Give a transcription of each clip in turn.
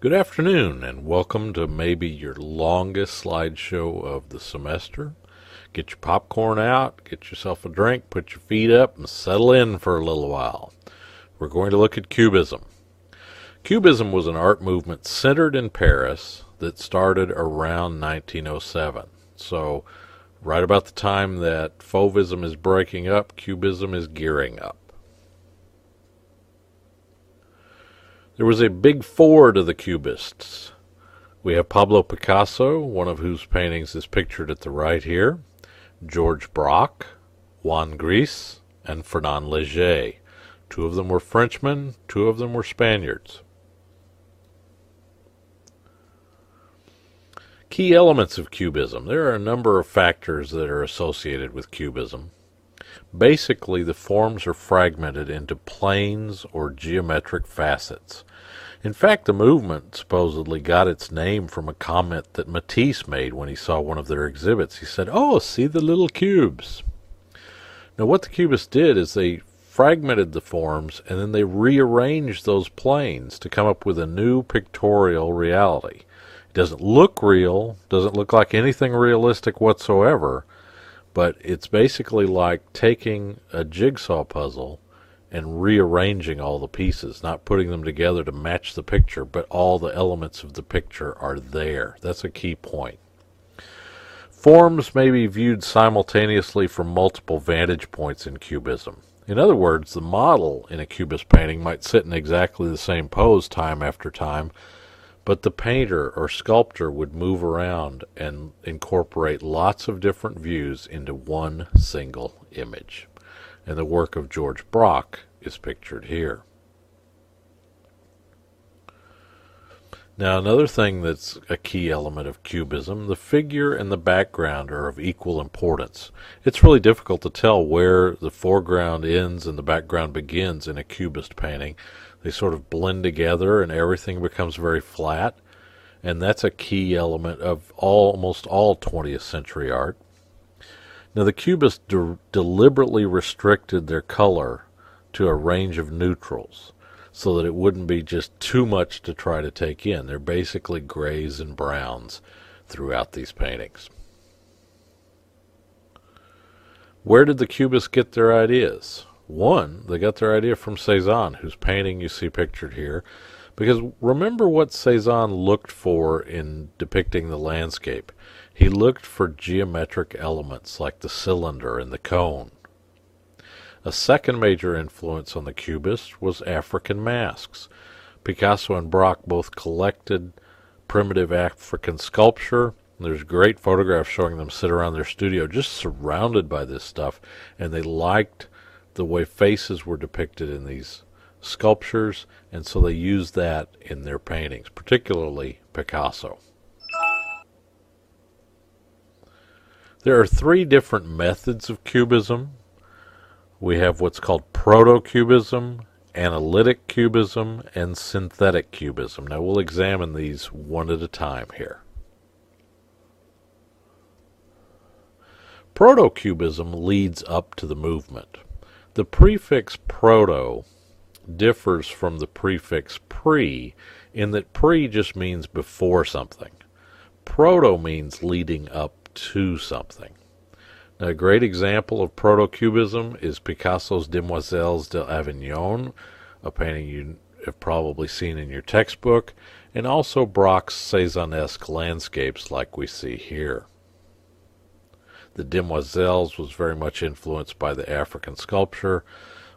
Good afternoon, and welcome to maybe your longest slideshow of the semester. Get your popcorn out, get yourself a drink, put your feet up, and settle in for a little while. We're going to look at Cubism. Cubism was an art movement centered in Paris that started around 1907. So, right about the time that Fauvism is breaking up, Cubism is gearing up. There was a big four to the Cubists. We have Pablo Picasso, one of whose paintings is pictured at the right here, George Braque, Juan Gris, and Fernand Léger. Two of them were Frenchmen, two of them were Spaniards. Key elements of Cubism. There are a number of factors that are associated with Cubism. Basically, the forms are fragmented into planes or geometric facets. In fact, the movement supposedly got its name from a comment that Matisse made when he saw one of their exhibits. He said, "Oh, see the little cubes." Now, what the Cubists did is they fragmented the forms and then they rearranged those planes to come up with a new pictorial reality. It doesn't look real, doesn't look like anything realistic whatsoever, but it's basically like taking a jigsaw puzzle and rearranging all the pieces, not putting them together to match the picture, but all the elements of the picture are there. That's a key point. Forms may be viewed simultaneously from multiple vantage points in Cubism. In other words, the model in a Cubist painting might sit in exactly the same pose time after time, but the painter or sculptor would move around and incorporate lots of different views into one single image. And the work of George Braque is pictured here. Now, another thing that's a key element of Cubism, the figure and the background are of equal importance. It's really difficult to tell where the foreground ends and the background begins in a Cubist painting. They sort of blend together and everything becomes very flat, and that's a key element of almost all 20th century art. Now, the Cubists deliberately restricted their color to a range of neutrals so that it wouldn't be just too much to try to take in. They're basically grays and browns throughout these paintings. Where did the Cubists get their ideas? One, they got their idea from Cezanne, whose painting you see pictured here, because remember what Cezanne looked for in depicting the landscape. He looked for geometric elements like the cylinder and the cone. A second major influence on the Cubists was African masks. Picasso and Braque both collected primitive African sculpture. There's great photographs showing them sit around their studio just surrounded by this stuff, and they liked the way faces were depicted in these sculptures, and so they used that in their paintings, particularly Picasso. There are three different methods of Cubism. We have what's called proto-Cubism, analytic Cubism, and synthetic Cubism. Now we'll examine these one at a time here. Proto-Cubism leads up to the movement. The prefix proto differs from the prefix pre in that pre just means before something. Proto means leading up to something. Now, a great example of proto-Cubism is Picasso's Demoiselles d'Avignon, a painting you have probably seen in your textbook, and also Braque's Cézannesque landscapes like we see here. The Demoiselles was very much influenced by the African sculpture,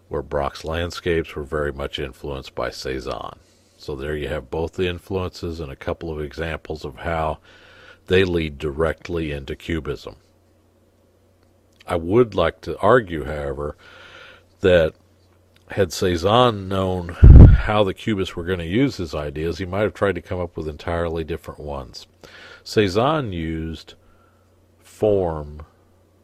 where Braque's landscapes were very much influenced by Cézanne. So there you have both the influences and a couple of examples of how they lead directly into Cubism. I would like to argue, however, that had Cézanne known how the Cubists were going to use his ideas, he might have tried to come up with entirely different ones. Cézanne used form,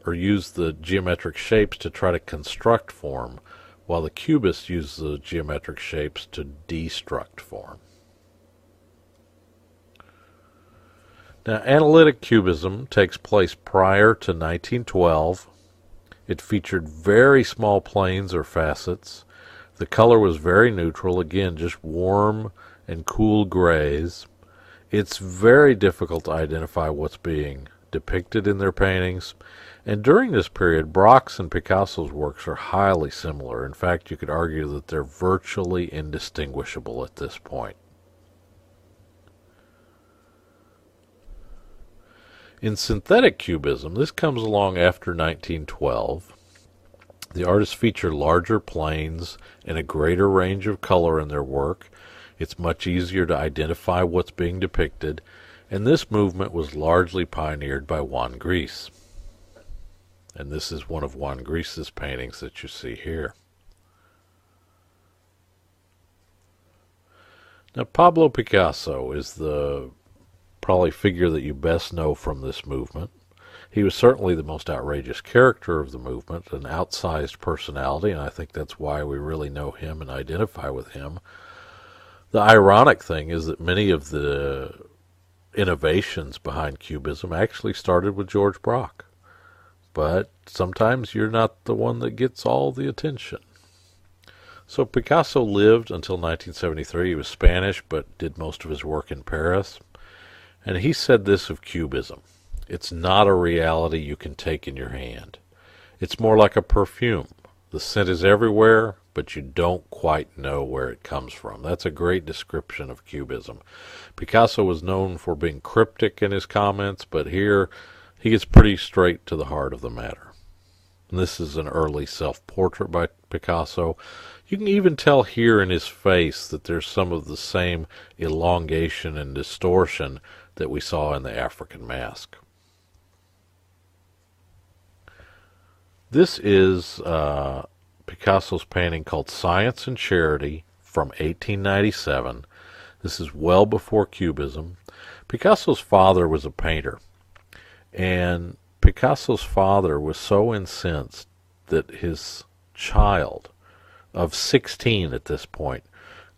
or used the geometric shapes to try to construct form, while the Cubists used the geometric shapes to destruct form. Now, analytic Cubism takes place prior to 1912. It featured very small planes or facets. The color was very neutral, again, just warm and cool grays. It's very difficult to identify what's being depicted in their paintings. And during this period, Braque's and Picasso's works are highly similar. In fact, you could argue that they're virtually indistinguishable at this point. In synthetic cubism, this comes along after 1912. The artists feature larger planes and a greater range of color in their work. It's much easier to identify what's being depicted, and this movement was largely pioneered by Juan Gris. And this is one of Juan Gris's paintings that you see here. Now, Pablo Picasso is the probably figure that you best know from this movement. He was certainly the most outrageous character of the movement, an outsized personality, and I think that's why we really know him and identify with him. The ironic thing is that many of the innovations behind Cubism actually started with George Braque. But sometimes you're not the one that gets all the attention. So Picasso lived until 1973. He was Spanish, but did most of his work in Paris. And he said this of Cubism: it's not a reality you can take in your hand. It's more like a perfume. The scent is everywhere, but you don't quite know where it comes from. That's a great description of Cubism. Picasso was known for being cryptic in his comments, but here he gets pretty straight to the heart of the matter. And this is an early self-portrait by Picasso. You can even tell here in his face that there's some of the same elongation and distortion that we saw in the African mask. This is Picasso's painting called Science and Charity from 1897. This is well before Cubism. Picasso's father was a painter, and Picasso's father was so incensed that his child, of 16 at this point,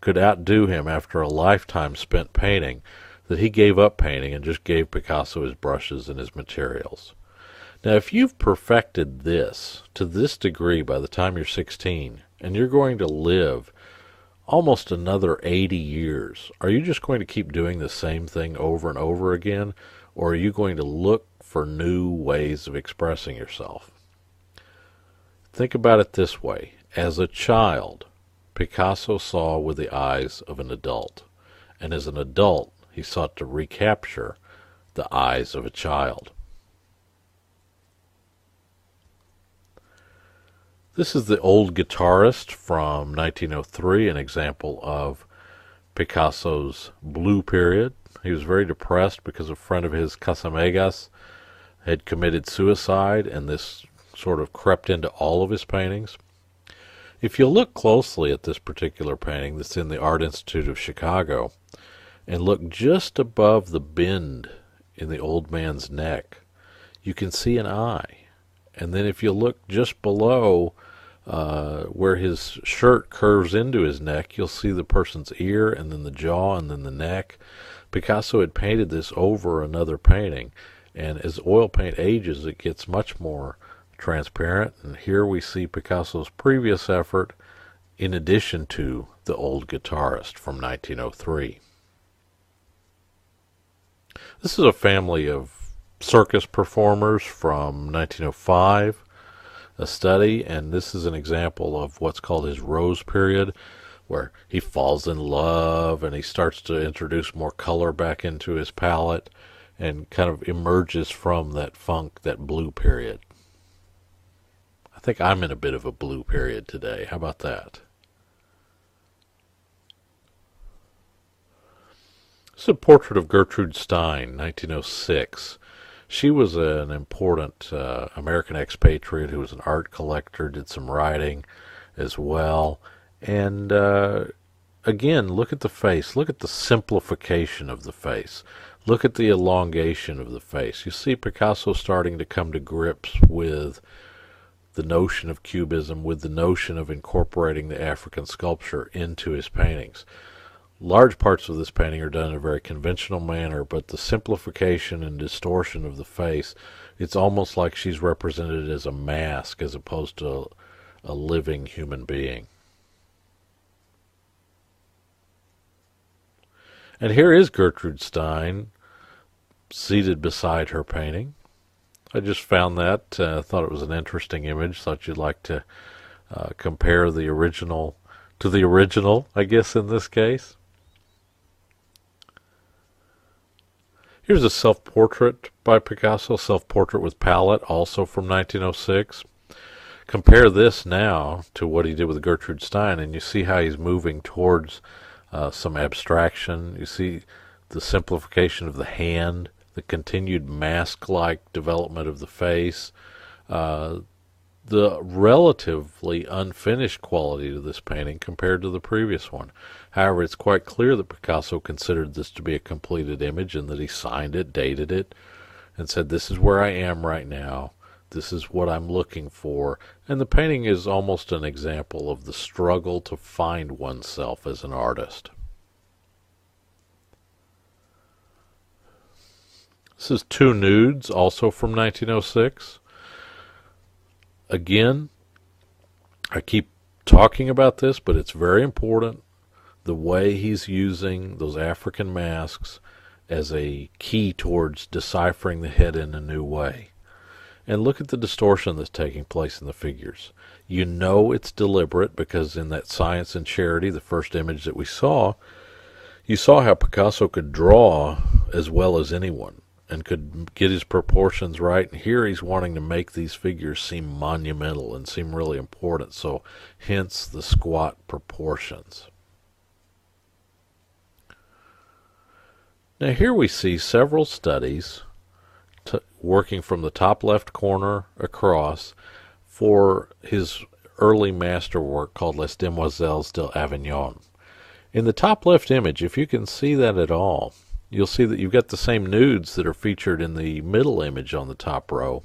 could outdo him after a lifetime spent painting, that he gave up painting and just gave Picasso his brushes and his materials. Now, if you've perfected this to this degree by the time you're 16, and you're going to live almost another 80 years, are you just going to keep doing the same thing over and over again, or are you going to look for new ways of expressing yourself? Think about it this way. As a child, Picasso saw with the eyes of an adult, and as an adult, he sought to recapture the eyes of a child. This is The Old Guitarist from 1903, an example of Picasso's blue period. He was very depressed because a friend of his, Casamegas, had committed suicide, and this sort of crept into all of his paintings. If you look closely at this particular painting that's in the Art Institute of Chicago, and look just above the bend in the old man's neck, you can see an eye. And then if you look just below where his shirt curves into his neck, you'll see the person's ear, and then the jaw, and then the neck. Picasso had painted this over another painting, and as oil paint ages, it gets much more transparent. And here we see Picasso's previous effort in addition to The Old Guitarist from 1903. This is a family of circus performers from 1905, a study, and this is an example of what's called his Rose period, where he falls in love and he starts to introduce more color back into his palette and kind of emerges from that funk, that blue period. I think I'm in a bit of a blue period today. How about that? This is a portrait of Gertrude Stein, 1906. She was an important American expatriate who was an art collector, did some writing as well. And again, look at the face. Look at the simplification of the face. Look at the elongation of the face. You see Picasso starting to come to grips with the notion of Cubism, with the notion of incorporating the African sculpture into his paintings. Large parts of this painting are done in a very conventional manner, but the simplification and distortion of the face, it's almost like she's represented as a mask as opposed to a living human being. And here is Gertrude Stein seated beside her painting. I just found that, thought it was an interesting image, thought you'd like to compare the original to the original, I guess, in this case. Here's a self-portrait by Picasso, self-portrait with palette, also from 1906. Compare this now to what he did with Gertrude Stein, and you see how he's moving towards some abstraction. You see the simplification of the hand, the continued mask-like development of the face, the relatively unfinished quality to this painting compared to the previous one. However, it's quite clear that Picasso considered this to be a completed image and that he signed it, dated it, and said, this is where I am right now. This is what I'm looking for. And the painting is almost an example of the struggle to find oneself as an artist. This is Two Nudes, also from 1906. Again, I keep talking about this, but it's very important. The way he's using those African masks as a key towards deciphering the head in a new way. And look at the distortion that's taking place in the figures. You know it's deliberate because in that Science and Charity, the first image that we saw, you saw how Picasso could draw as well as anyone and could get his proportions right. And here he's wanting to make these figures seem monumental and seem really important. So hence the squat proportions. Now here we see several studies working from the top left corner across for his early masterwork called Les Demoiselles d'Avignon. In the top left image, if you can see that at all, you'll see that you've got the same nudes that are featured in the middle image on the top row.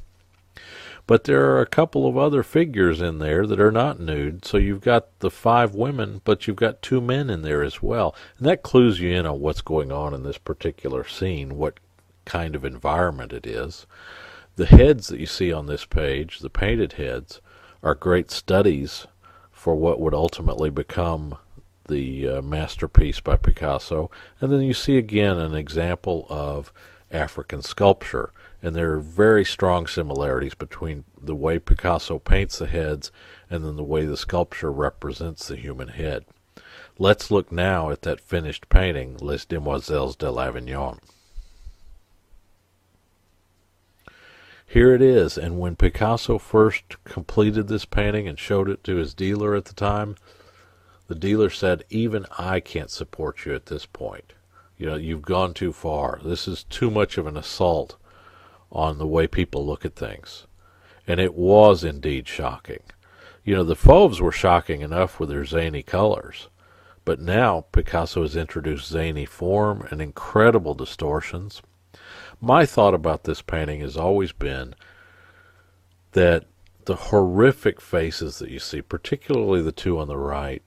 But there are a couple of other figures in there that are not nude. So you've got the 5 women, but you've got 2 men in there as well. And that clues you in on what's going on in this particular scene, what kind of environment it is. The heads that you see on this page, the painted heads, are great studies for what would ultimately become the masterpiece by Picasso. And then you see again an example of African sculpture, and there are very strong similarities between the way Picasso paints the heads and then the way the sculpture represents the human head. Let's look now at that finished painting, Les Demoiselles de l'Avignon. Here it is, and when Picasso first completed this painting and showed it to his dealer at the time, the dealer said, even I can't support you at this point. You know, you've gone too far. This is too much of an assault on the way people look at things. And it was indeed shocking. You know, the Fauves were shocking enough with their zany colors, but now Picasso has introduced zany form and incredible distortions. My thought about this painting has always been that the horrific faces that you see, particularly the 2 on the right,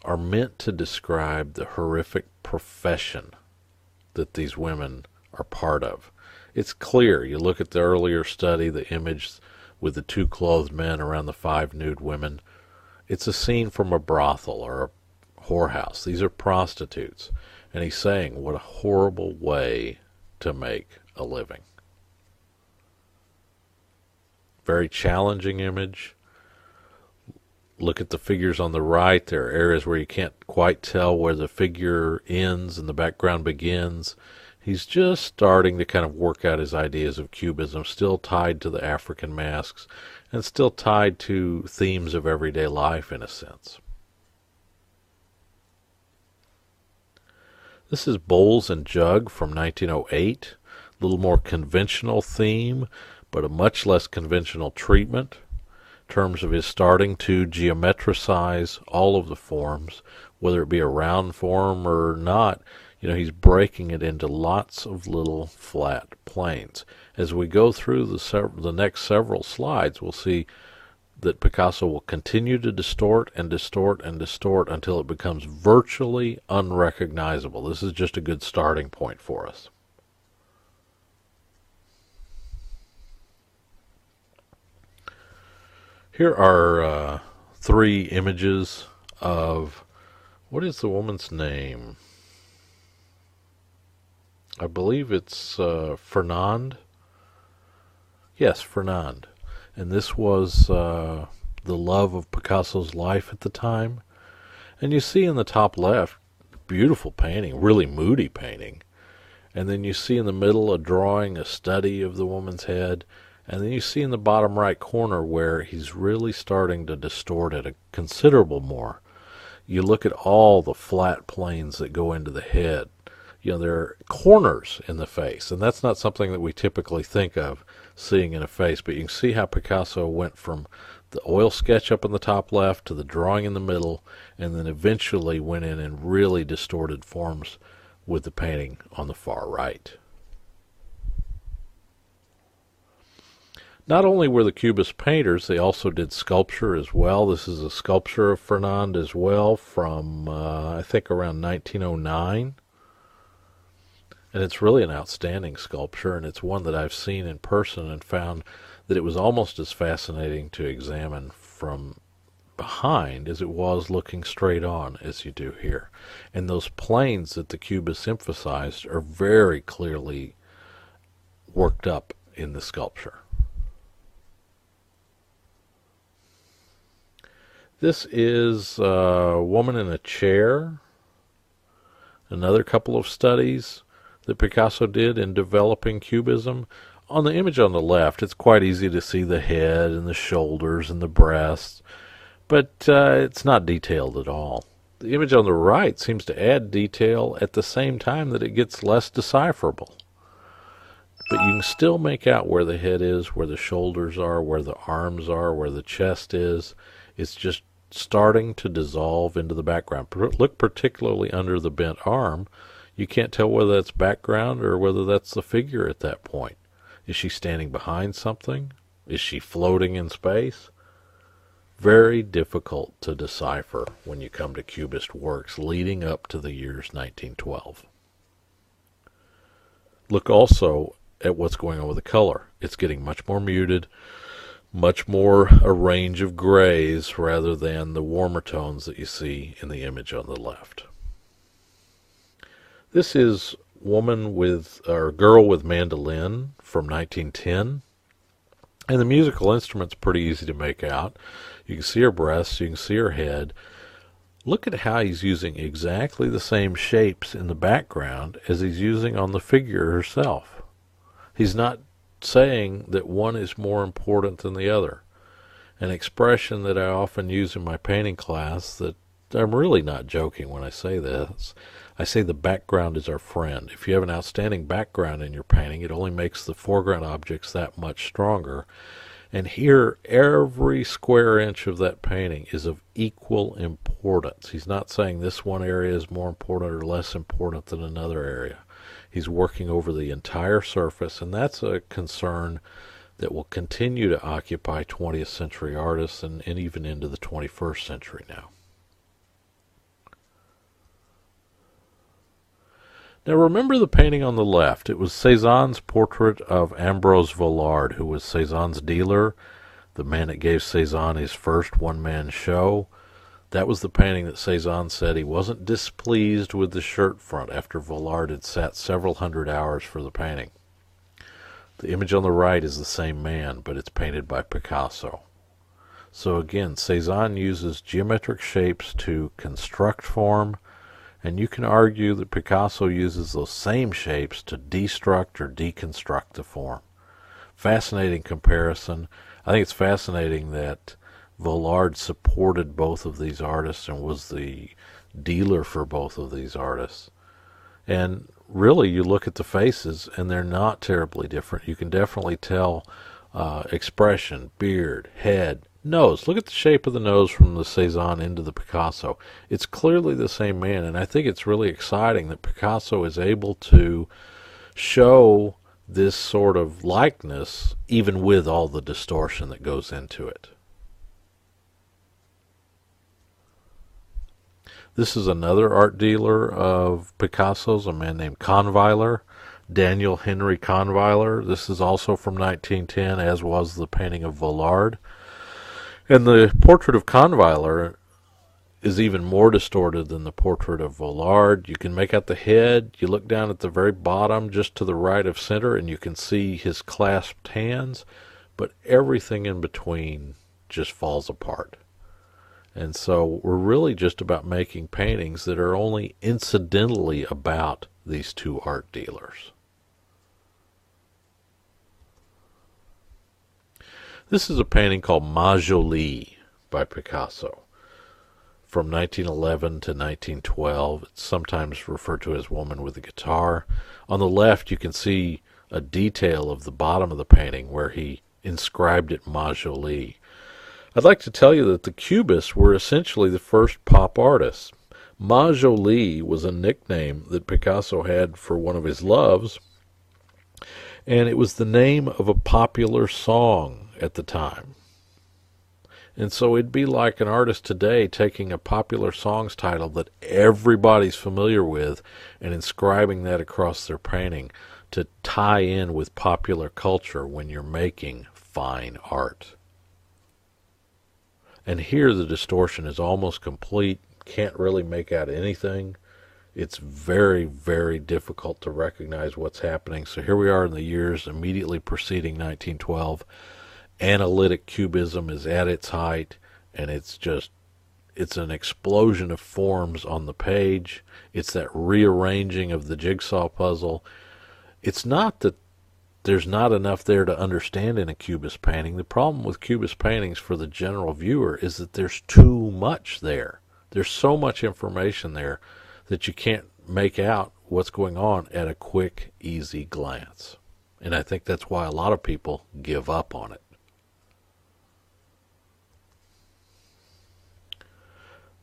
are meant to describe the horrific profession that these women are part of. It's clear. You look at the earlier study, the image with the 2 clothed men around the 5 nude women. It's a scene from a brothel or a whorehouse. These are prostitutes. And he's saying, what a horrible way to make a living. Very challenging image. Look at the figures on the right. There are areas where you can't quite tell where the figure ends and the background begins. He's just starting to kind of work out his ideas of Cubism, still tied to the African masks and still tied to themes of everyday life in a sense. This is Bowls and Jug from 1908. A little more conventional theme, but a much less conventional treatment in terms of his starting to geometricize all of the forms, whether it be a round form or not. You know, he's breaking it into lots of little flat planes. As we go through the next several slides, we'll see that Picasso will continue to distort and distort and distort until it becomes virtually unrecognizable. This is just a good starting point for us. Here are 3 images of, what is the woman's name? I believe it's Fernand. Yes, Fernand. And this was the love of Picasso's life at the time. And you see in the top left, beautiful painting, really moody painting. And then you see in the middle a drawing, a study of the woman's head. And then you see in the bottom right corner where he's really starting to distort it a considerable more. You look at all the flat planes that go into the head. You know, there are corners in the face, and that's not something that we typically think of seeing in a face, but you can see how Picasso went from the oil sketch up in the top left to the drawing in the middle, and then eventually went in and really distorted forms with the painting on the far right. Not only were the Cubist painters, they also did sculpture as well. This is a sculpture of Fernand as well from, I think, around 1909. And it's really an outstanding sculpture, and it's one that I've seen in person and found that it was almost as fascinating to examine from behind as it was looking straight on as you do here. And those planes that the Cubists emphasized are very clearly worked up in the sculpture. This is a woman in a chair. Another couple of studies that Picasso did in developing Cubism. On the image on the left, it's quite easy to see the head and the shoulders and the breasts, but it's not detailed at all. The image on the right seems to add detail at the same time that it gets less decipherable. But you can still make out where the head is, where the shoulders are, where the arms are, where the chest is. It's just starting to dissolve into the background. Look particularly under the bent arm. You can't tell whether that's background or whether that's the figure at that point. Is she standing behind something? Is she floating in space? Very difficult to decipher when you come to Cubist works leading up to the years 1912. Look also at what's going on with the color. It's getting much more muted, much more a range of grays rather than the warmer tones that you see in the image on the left. This is Woman with, or Girl with Mandolin from 1910. And the musical instrument's pretty easy to make out. You can see her breasts, you can see her head. Look at how he's using exactly the same shapes in the background as he's using on the figure herself. He's not saying that one is more important than the other. An expression that I often use in my painting class that I'm really not joking when I say this. I say the background is our friend. If you have an outstanding background in your painting, it only makes the foreground objects that much stronger. And here, every square inch of that painting is of equal importance. He's not saying this one area is more important or less important than another area. He's working over the entire surface, and that's a concern that will continue to occupy 20th century artists and even into the 21st century now. Now remember the painting on the left. It was Cézanne's portrait of Ambrose Vollard, who was Cézanne's dealer, the man that gave Cézanne his first one-man show. That was the painting that Cézanne said he wasn't displeased with the shirt front after Vollard had sat several hundred hours for the painting. The image on the right is the same man, but it's painted by Picasso. So again, Cézanne uses geometric shapes to construct form, and you can argue that Picasso uses those same shapes to destruct or deconstruct the form. Fascinating comparison. I think it's fascinating that Vollard supported both of these artists and was the dealer for both of these artists. And really, you look at the faces, and they're not terribly different. You can definitely tell expression, beard, head, nose. Look at the shape of the nose from the Cézanne into the Picasso. It's clearly the same man, and I think it's really exciting that Picasso is able to show this sort of likeness even with all the distortion that goes into it. This is another art dealer of Picasso's, a man named Kahnweiler, Daniel Henry Kahnweiler. This is also from 1910, as was the painting of Vollard. And the portrait of Kahnweiler is even more distorted than the portrait of Vollard. You can make out the head. You look down at the very bottom, just to the right of center, and you can see his clasped hands, but everything in between just falls apart. And so we're really just about making paintings that are only incidentally about these two art dealers. This is a painting called Ma Jolie by Picasso from 1911 to 1912. It's sometimes referred to as Woman with a Guitar. On the left, you can see a detail of the bottom of the painting where he inscribed it Ma Jolie. I'd like to tell you that the Cubists were essentially the first pop artists. Ma Jolie was a nickname that Picasso had for one of his loves, and it was the name of a popular song at the time. And so it'd be like an artist today taking a popular song's title that everybody's familiar with and inscribing that across their painting to tie in with popular culture when you're making fine art. And here the distortion is almost complete. Can't really make out anything. It's very, very difficult to recognize what's happening. So here we are in the years immediately preceding 1912. Analytic Cubism is at its height, and it's an explosion of forms on the page. It's that rearranging of the jigsaw puzzle. It's not that there's not enough there to understand in a Cubist painting. The problem with Cubist paintings for the general viewer is that there's too much there. There's so much information there that you can't make out what's going on at a quick, easy glance. And I think that's why a lot of people give up on it.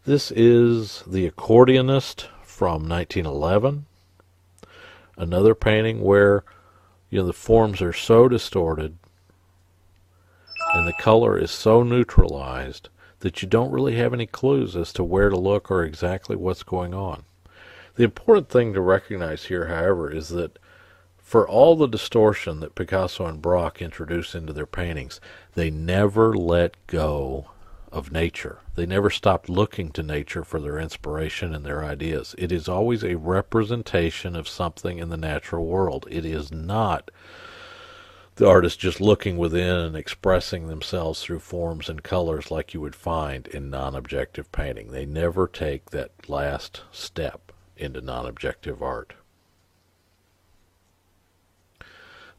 This is The Accordionist from 1911. Another painting where the forms are so distorted and the color is so neutralized that you don't really have any clues as to where to look or exactly what's going on. The important thing to recognize here, however, is that for all the distortion that Picasso and Braque introduced into their paintings, they never let go of nature. They never stopped looking to nature for their inspiration and their ideas. It is always a representation of something in the natural world. It is not the artist just looking within and expressing themselves through forms and colors like you would find in non-objective painting. They never take that last step into non-objective art.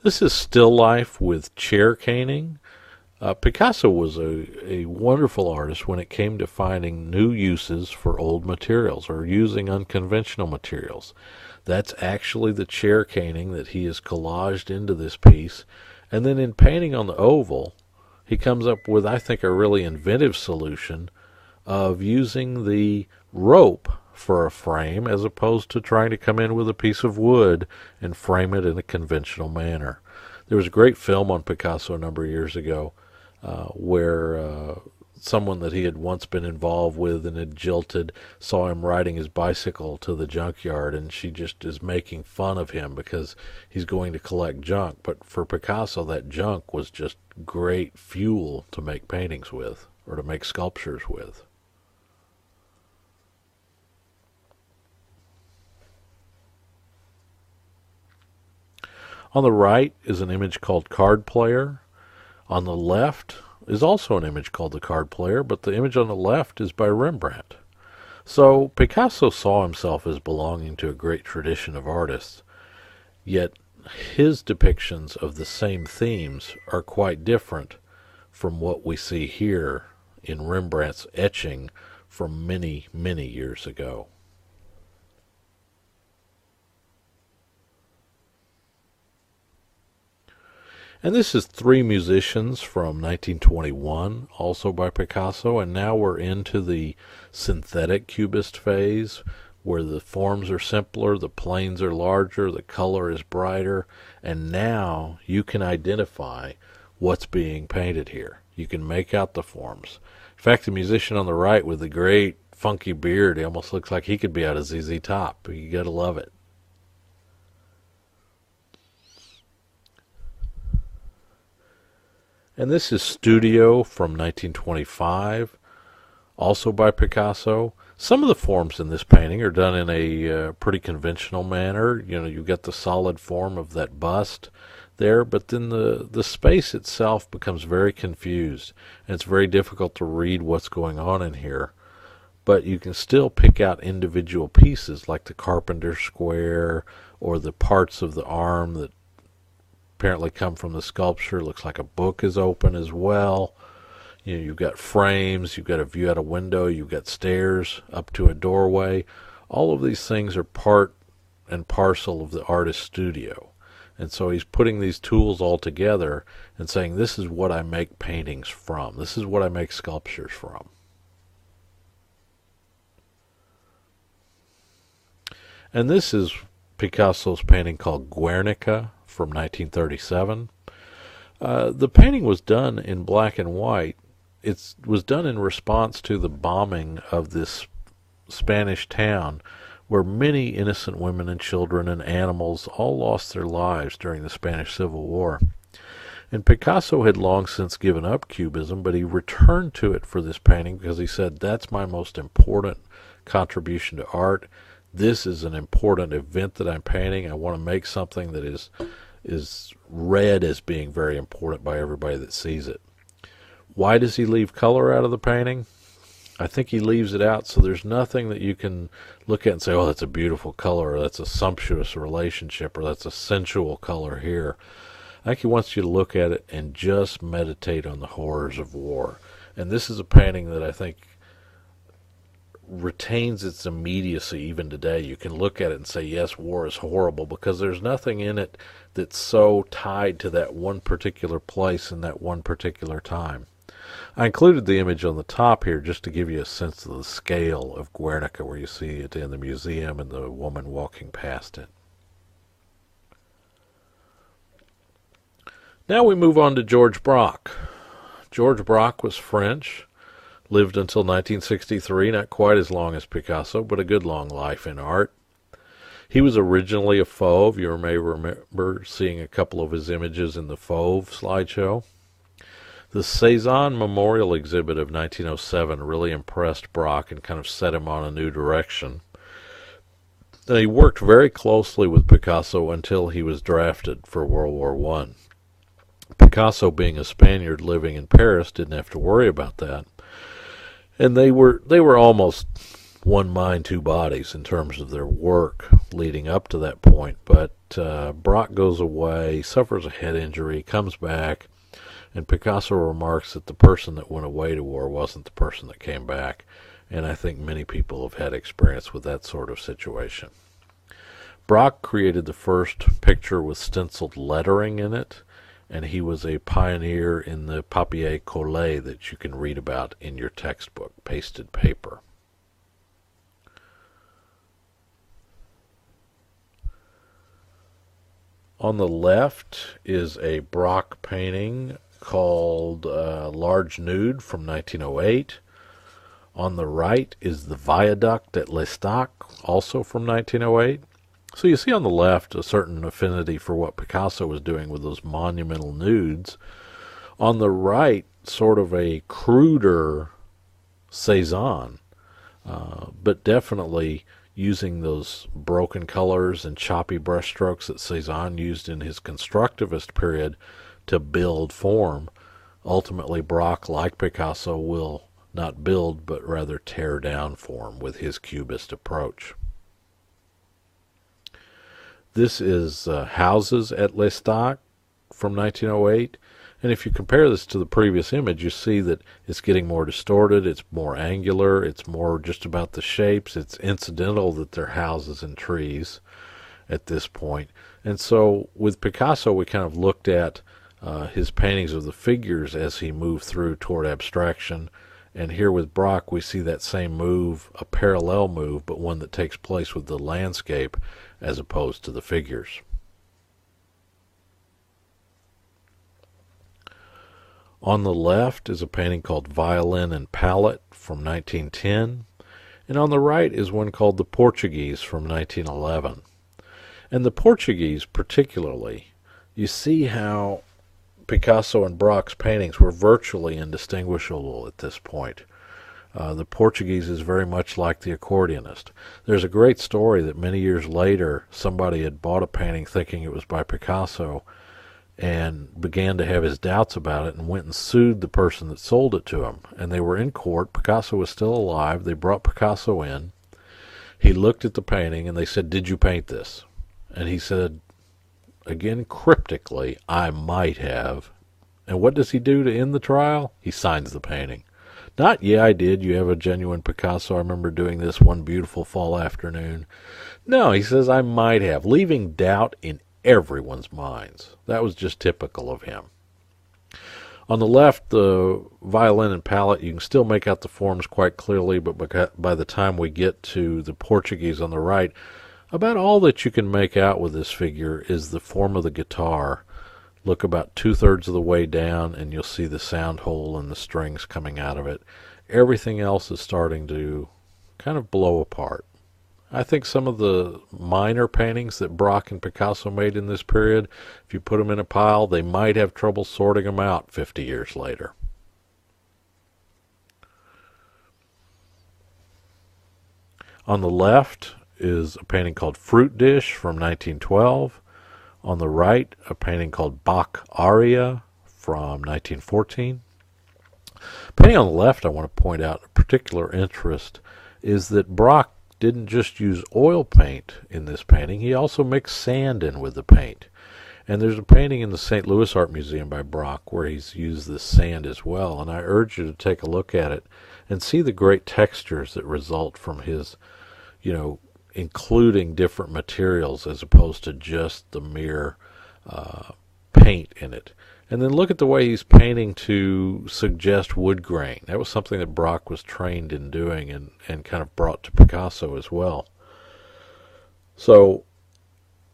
This is still life with chair caning. Picasso was a wonderful artist when it came to finding new uses for old materials or using unconventional materials. That's actually the chair caning that he has collaged into this piece. And then in painting on the oval, he comes up with, I think, a really inventive solution of using the rope for a frame as opposed to trying to come in with a piece of wood and frame it in a conventional manner. There was a great film on Picasso a number of years ago where someone that he had once been involved with and had jilted saw him riding his bicycle to the junkyard, and she just is making fun of him because he's going to collect junk. But for Picasso, that junk was just great fuel to make paintings with or to make sculptures with. On the right is an image called Card Player. On the left is also an image called The Card Player, but the image on the left is by Rembrandt. So Picasso saw himself as belonging to a great tradition of artists, yet his depictions of the same themes are quite different from what we see here in Rembrandt's etching from many, many years ago. And this is Three Musicians from 1921, also by Picasso, and now we're into the synthetic cubist phase, where the forms are simpler, the planes are larger, the color is brighter, and now you can identify what's being painted here. You can make out the forms. In fact, the musician on the right with the great funky beard, he almost looks like he could be out of ZZ Top. You gotta love it. And this is Studio from 1925. also by Picasso. Some of the forms in this painting are done in a pretty conventional manner. You know, you get the solid form of that bust there, but then the space itself becomes very confused, and it's very difficult to read what's going on in here. But you can still pick out individual pieces like the carpenter square or the parts of the arm that apparently come from the sculpture. Looks like a book is open as well. You know, you've got frames, you've got a view out a window, you've got stairs up to a doorway. All of these things are part and parcel of the artist's studio. And so he's putting these tools all together and saying, this is what I make paintings from. This is what I make sculptures from. And this is Picasso's painting called Guernica from 1937. The painting was done in black and white. It was done in response to the bombing of this Spanish town where many innocent women and children and animals all lost their lives during the Spanish Civil War. And Picasso had long since given up Cubism, but he returned to it for this painting because he said, that's my most important contribution to art. This is an important event that I'm painting. I want to make something that is read as being very important by everybody that sees it. Why does he leave color out of the painting? I think he leaves it out so there's nothing that you can look at and say, oh, that's a beautiful color, or that's a sumptuous relationship, or that's a sensual color here. I think he wants you to look at it and just meditate on the horrors of war. And this is a painting that I think retains its immediacy even today. You can look at it and say, yes, war is horrible, because there's nothing in it that's so tied to that one particular place and that one particular time. I included the image on the top here just to give you a sense of the scale of Guernica, where you see it in the museum and the woman walking past it. Now we move on to George Braque. George Braque was French. Lived until 1963, not quite as long as Picasso, but a good long life in art. He was originally a Fauve. You may remember seeing a couple of his images in the Fauve slideshow. The Cézanne Memorial exhibit of 1907 really impressed Braque and kind of set him on a new direction. And he worked very closely with Picasso until he was drafted for World War I. Picasso, being a Spaniard living in Paris, didn't have to worry about that. And they were almost one mind, two bodies in terms of their work leading up to that point. But Braque goes away, suffers a head injury, comes back, and Picasso remarks that the person that went away to war wasn't the person that came back. And I think many people have had experience with that sort of situation. Braque created the first picture with stenciled lettering in it, and he was a pioneer in the papier collé that you can read about in your textbook, pasted paper. On the left is a Braque painting called Large Nude from 1908. On the right is the Viaduct at L'Estaque, also from 1908. So you see on the left a certain affinity for what Picasso was doing with those monumental nudes. On the right, sort of a cruder Cézanne, but definitely using those broken colors and choppy brushstrokes that Cézanne used in his constructivist period to build form. Ultimately, Braque, like Picasso, will not build but rather tear down form with his Cubist approach. This is Houses at L'Estaque from 1908. And if you compare this to the previous image, you see that it's getting more distorted, it's more angular, it's more just about the shapes. It's incidental that they're houses and trees at this point. And so with Picasso, we kind of looked at his paintings of the figures as he moved through toward abstraction. And here with Braque, we see that same move, a parallel move, but one that takes place with the landscape as opposed to the figures. On the left is a painting called Violin and Palette from 1910, and on the right is one called The Portuguese from 1911. And the Portuguese particularly, you see how Picasso and Braque's paintings were virtually indistinguishable at this point. The Portuguese is very much like the accordionist. There's a great story that many years later somebody had bought a painting thinking it was by Picasso and began to have his doubts about it and went and sued the person that sold it to him. And they were in court. Picasso was still alive. They brought Picasso in. He looked at the painting and they said, "Did you paint this?" And he said, again cryptically, "I might have." And what does he do to end the trial? He signs the painting. Not, "Yeah, I did. You have a genuine Picasso. I remember doing this one beautiful fall afternoon." No, he says, "I might have," leaving doubt in everyone's minds. That was just typical of him. On the left, the violin and palette, you can still make out the forms quite clearly, but by the time we get to the Portuguese on the right, about all that you can make out with this figure is the form of the guitar. Look about 2/3 of the way down and you'll see the sound hole and the strings coming out of it. Everything else is starting to kind of blow apart. I think some of the minor paintings that Braque and Picasso made in this period, if you put them in a pile, they might have trouble sorting them out 50 years later. On the left is a painting called Fruit Dish from 1912. On the right, a painting called Bach Aria from 1914. Painting on the left, I want to point out a particular interest is that Braque didn't just use oil paint in this painting, he also mixed sand in with the paint. And there's a painting in the St. Louis Art Museum by Braque where he's used this sand as well, and I urge you to take a look at it and see the great textures that result from his, including different materials as opposed to just the mere paint in it. And then look at the way he's painting to suggest wood grain. That was something that Braque was trained in doing and kind of brought to Picasso as well. So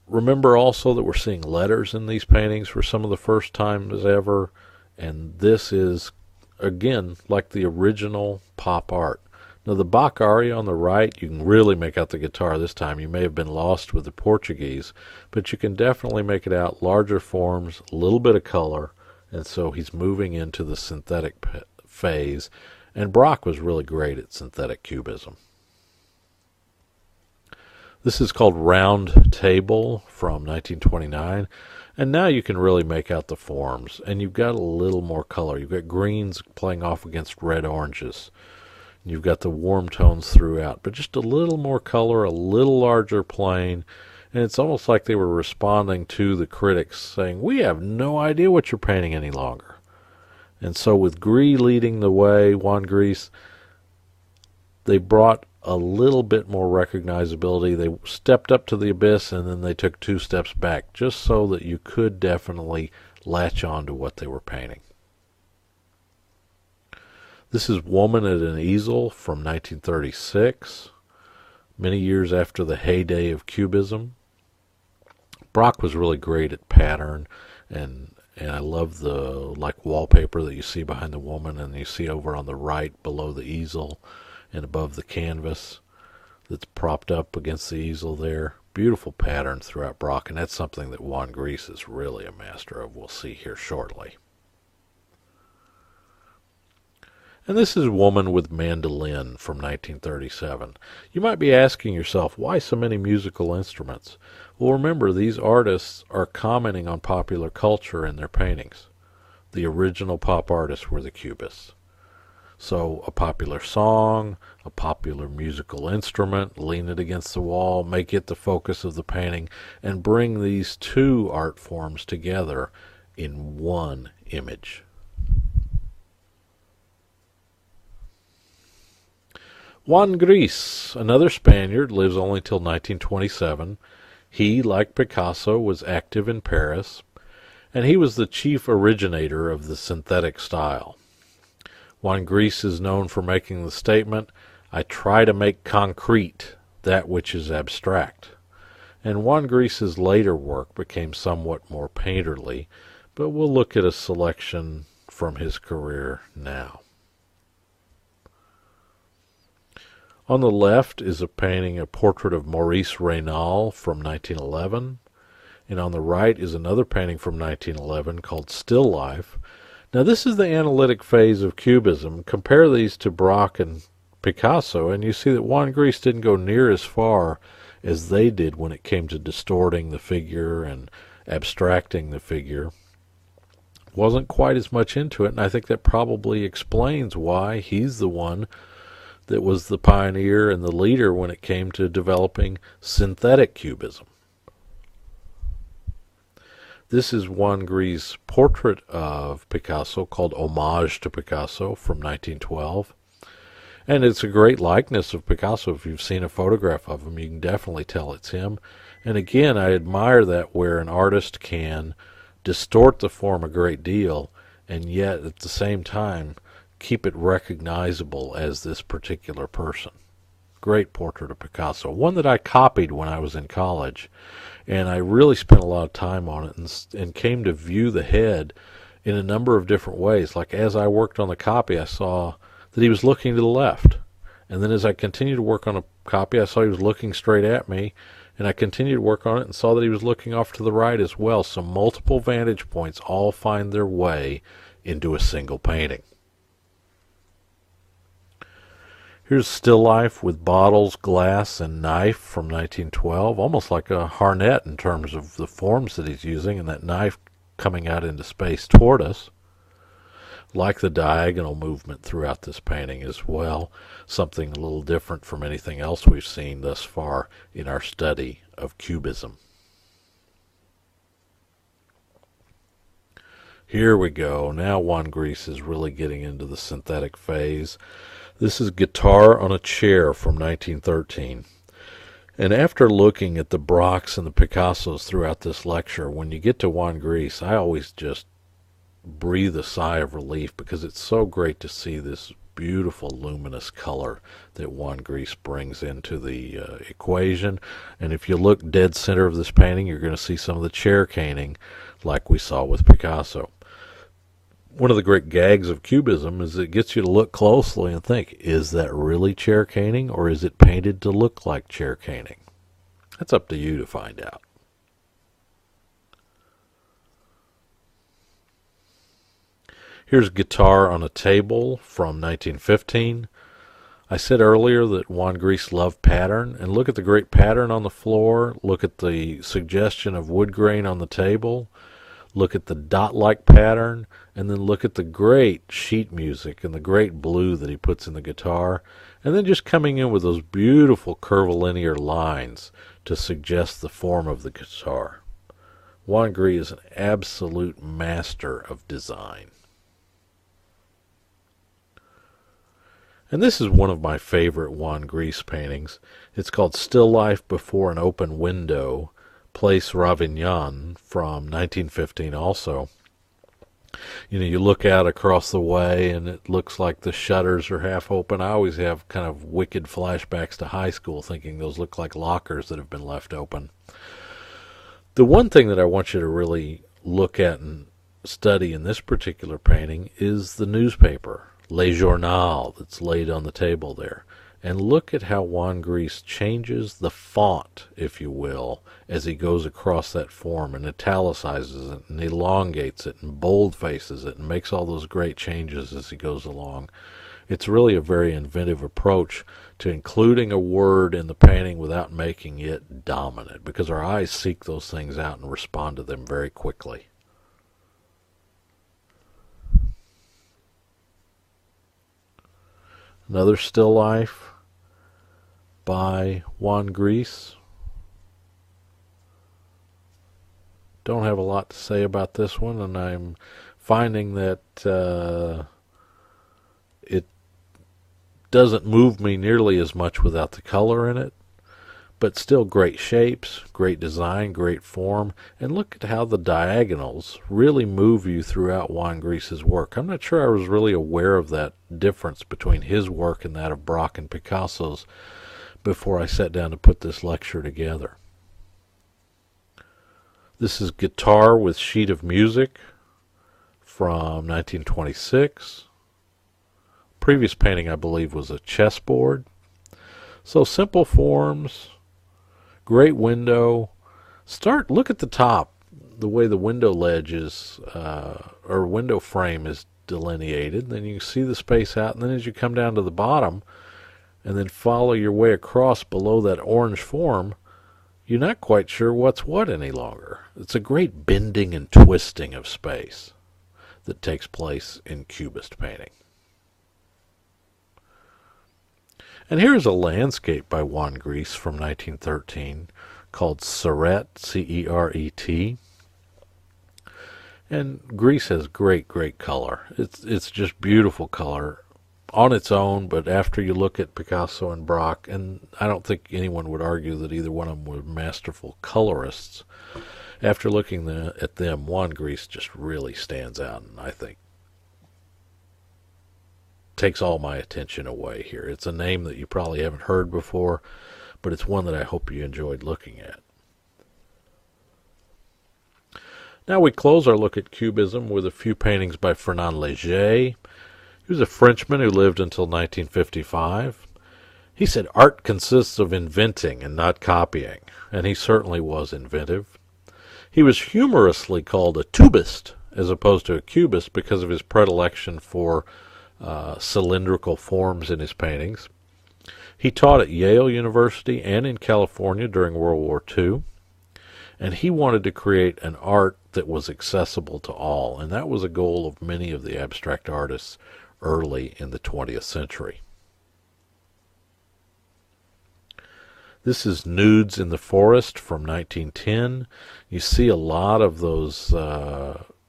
remember also that we're seeing letters in these paintings for some of the first times ever. And this is, again, like the original pop art. Now the Bach Aria on the right, you can really make out the guitar this time. You may have been lost with the Portuguese, but you can definitely make it out. Larger forms, a little bit of color, and so he's moving into the synthetic phase. And Braque was really great at synthetic cubism. This is called Round Table from 1929. And now you can really make out the forms, and you've got a little more color. You've got greens playing off against red oranges. You've got the warm tones throughout, but just a little more color, a little larger plane, and it's almost like they were responding to the critics saying, "We have no idea what you're painting any longer." And so with Gris leading the way, Juan Gris, they brought a little bit more recognizability. They stepped up to the abyss, and then they took 2 steps back, just so that you could definitely latch on to what they were painting. This is Woman at an Easel from 1936, many years after the heyday of Cubism. Braque was really great at pattern, and I love the wallpaper that you see behind the woman and you see over on the right below the easel and above the canvas that's propped up against the easel there. Beautiful pattern throughout Braque, and that's something that Juan Gris is really a master of. We'll see here shortly. And this is Woman with Mandolin from 1937. You might be asking yourself, why so many musical instruments? Well, remember, these artists are commenting on popular culture in their paintings. The original pop artists were the Cubists. So a popular song, a popular musical instrument, lean it against the wall, make it the focus of the painting, and bring these two art forms together in one image. Juan Gris, another Spaniard, lives only till 1927. He, like Picasso, was active in Paris, and he was the chief originator of the synthetic style. Juan Gris is known for making the statement, "I try to make concrete that which is abstract." And Juan Gris's later work became somewhat more painterly, but we'll look at a selection from his career now. On the left is a painting, a portrait of Maurice Raynal from 1911, and on the right is another painting from 1911 called Still Life. Now this is the analytic phase of Cubism. Compare these to Braque and Picasso, and you see that Juan Gris didn't go near as far as they did when it came to distorting the figure and abstracting the figure. Wasn't quite as much into it, and I think that probably explains why he's the one that was the pioneer and the leader when it came to developing synthetic cubism. This is Juan Gris' portrait of Picasso called Homage to Picasso from 1912. And it's a great likeness of Picasso. If you've seen a photograph of him, you can definitely tell it's him. And again, I admire that where an artist can distort the form a great deal and yet at the same time keep it recognizable as this particular person. Great portrait of Picasso. One that I copied when I was in college, and I really spent a lot of time on it and came to view the head in a number of different ways. Like as I worked on the copy, I saw that he was looking to the left. And then as I continued to work on a copy, I saw he was looking straight at me, and I continued to work on it and saw that he was looking off to the right as well. So multiple vantage points all find their way into a single painting. Here's still life with bottles, glass, and knife from 1912, almost like a Harnett in terms of the forms that he's using, and that knife coming out into space toward us. Like the diagonal movement throughout this painting as well, something a little different from anything else we've seen thus far in our study of Cubism. Here we go. Now Juan Gris is really getting into the synthetic phase. This is Guitar on a Chair from 1913. And after looking at the Braques and the Picassos throughout this lecture, when you get to Juan Gris, I always just breathe a sigh of relief because it's so great to see this beautiful luminous color that Juan Gris brings into the equation. And if you look dead center of this painting, you're going to see some of the chair caning like we saw with Picasso. One of the great gags of Cubism is it gets you to look closely and think, is that really chair caning or is it painted to look like chair caning? That's up to you to find out. Here's Guitar on a Table from 1915. I said earlier that Juan Gris loved pattern, and look at the great pattern on the floor. Look at the suggestion of wood grain on the table. Look at the dot-like pattern, and then look at the great sheet music and the great blue that he puts in the guitar, and then just coming in with those beautiful curvilinear lines to suggest the form of the guitar. Juan Gris is an absolute master of design. And this is one of my favorite Juan Gris paintings. It's called Still Life Before an Open Window, Place Ravignan from 1915 also. You know, you look out across the way and it looks like the shutters are half open. I always have kind of wicked flashbacks to high school thinking those look like lockers that have been left open. The one thing that I want you to really look at and study in this particular painting is the newspaper, Le Journal, that's laid on the table there. And look at how Juan Gris changes the font, if you will, as he goes across that form and italicizes it and elongates it and boldfaces it and makes all those great changes as he goes along. It's really a very inventive approach to including a word in the painting without making it dominant, because our eyes seek those things out and respond to them very quickly. Another still life by Juan Gris. Don't have a lot to say about this one, and I'm finding that it doesn't move me nearly as much without the color in it, but still great shapes, great design, great form, and look at how the diagonals really move you throughout Juan Gris's work. I'm not sure I was really aware of that difference between his work and that of Braque and Picasso's before I sat down to put this lecture together. This is Guitar with Sheet of Music from 1926. Previous painting, I believe, was a chessboard. So simple forms, great window. Look at the top, the way the window ledge is, or window frame is delineated. Then you see the space out, and then as you come down to the bottom, and then follow your way across below that orange form, you're not quite sure what's what any longer. It's a great bending and twisting of space that takes place in Cubist painting. And here's a landscape by Juan Gris from 1913 called Ceret, C-E-R-E-T. And Gris has great color. It's just beautiful color on its own, but after you look at Picasso and Braque, and I don't think anyone would argue that either one of them were masterful colorists, after looking at them, Juan Gris just really stands out, and I think takes all my attention away here. It's a name that you probably haven't heard before, but it's one that I hope you enjoyed looking at. Now we close our look at Cubism with a few paintings by Fernand Léger. He was a Frenchman who lived until 1955. He said art consists of inventing and not copying, and he certainly was inventive. He was humorously called a tubist as opposed to a cubist because of his predilection for cylindrical forms in his paintings. He taught at Yale University and in California during World War II, and he wanted to create an art that was accessible to all, and that was a goal of many of the abstract artists early in the 20th century. This is Nudes in the Forest from 1910. You see a lot of those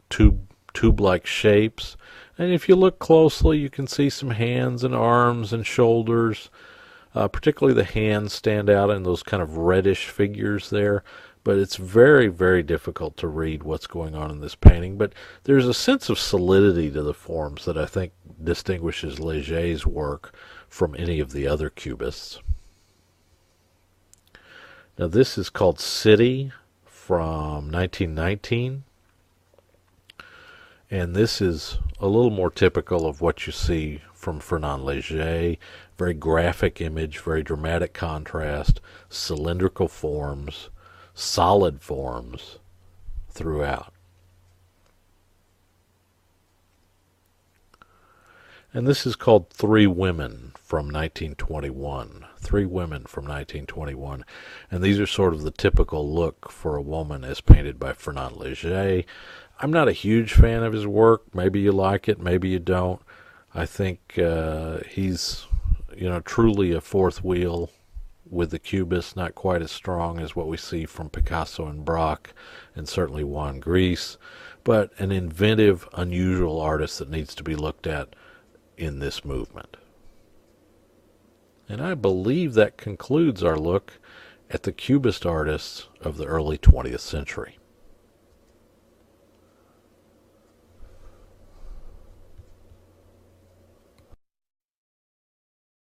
tube-like shapes, and if you look closely you can see some hands and arms and shoulders. Particularly the hands stand out in those kind of reddish figures there, but it's very difficult to read what's going on in this painting. But there's a sense of solidity to the forms that I think distinguishes Léger's work from any of the other Cubists. Now this is called City from 1919, and this is a little more typical of what you see from Fernand Léger. Very graphic image, very dramatic contrast, cylindrical forms, solid forms throughout. And this is called Three Women from 1921. Three Women from 1921. And these are sort of the typical look for a woman as painted by Fernand Léger. I'm not a huge fan of his work. Maybe you like it, maybe you don't. I think he's, truly a fourth wheel with the Cubists, not quite as strong as what we see from Picasso and Braque, and certainly Juan Gris, but an inventive, unusual artist that needs to be looked at in this movement. And I believe that concludes our look at the Cubist artists of the early 20th century.